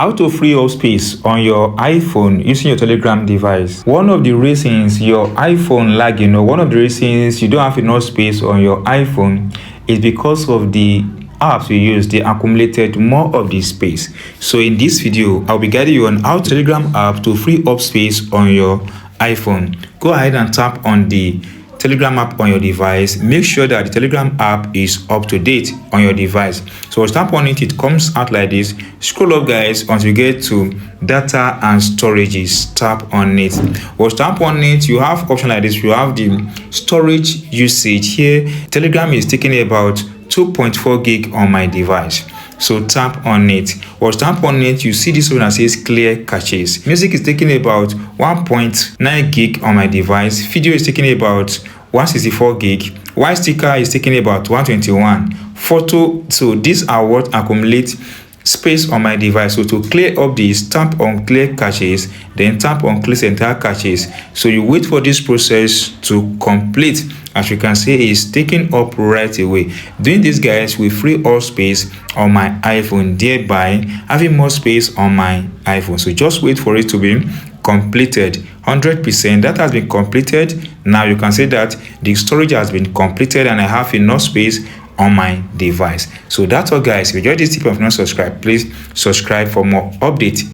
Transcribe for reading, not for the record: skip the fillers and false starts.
How to free up space on your iPhone using your Telegram device. One of the reasons your iPhone lag, one of the reasons you don't have enough space on your iPhone is because of the apps you use. They accumulated more of the space. So in this video, I'll be guiding you on how Telegram app to free up space on your iPhone. Go ahead and tap on the Telegram app on your device. Make sure that the Telegram app is up to date on your device. So tap on it, it comes out like this. Scroll up, guys, until you get to data and storages. Tap on it. Once tap on it, you have option like this. You have the storage usage here. Telegram is taking about 2.4 gig on my device. So tap on it. Once tap on it, you see this one that says clear caches. Music is taking about 1.9 gig on my device. Video is taking about 164 gig. White sticker is taking about 121. Photo, so these are what accumulate space on my device. So to clear up this, tap on clear caches, then tap on clear entire caches. So you wait for this process to complete. As you can see, it's taking up right away. Doing this, guys, will free up space on my iPhone, thereby having more space on my iPhone. So just wait for it to be completed. 100% that has been completed. Now you can say that the storage has been completed and I have enough space on my device. So that's all, guys. If you enjoyed this tip and if you're not subscribed, please subscribe for more updates.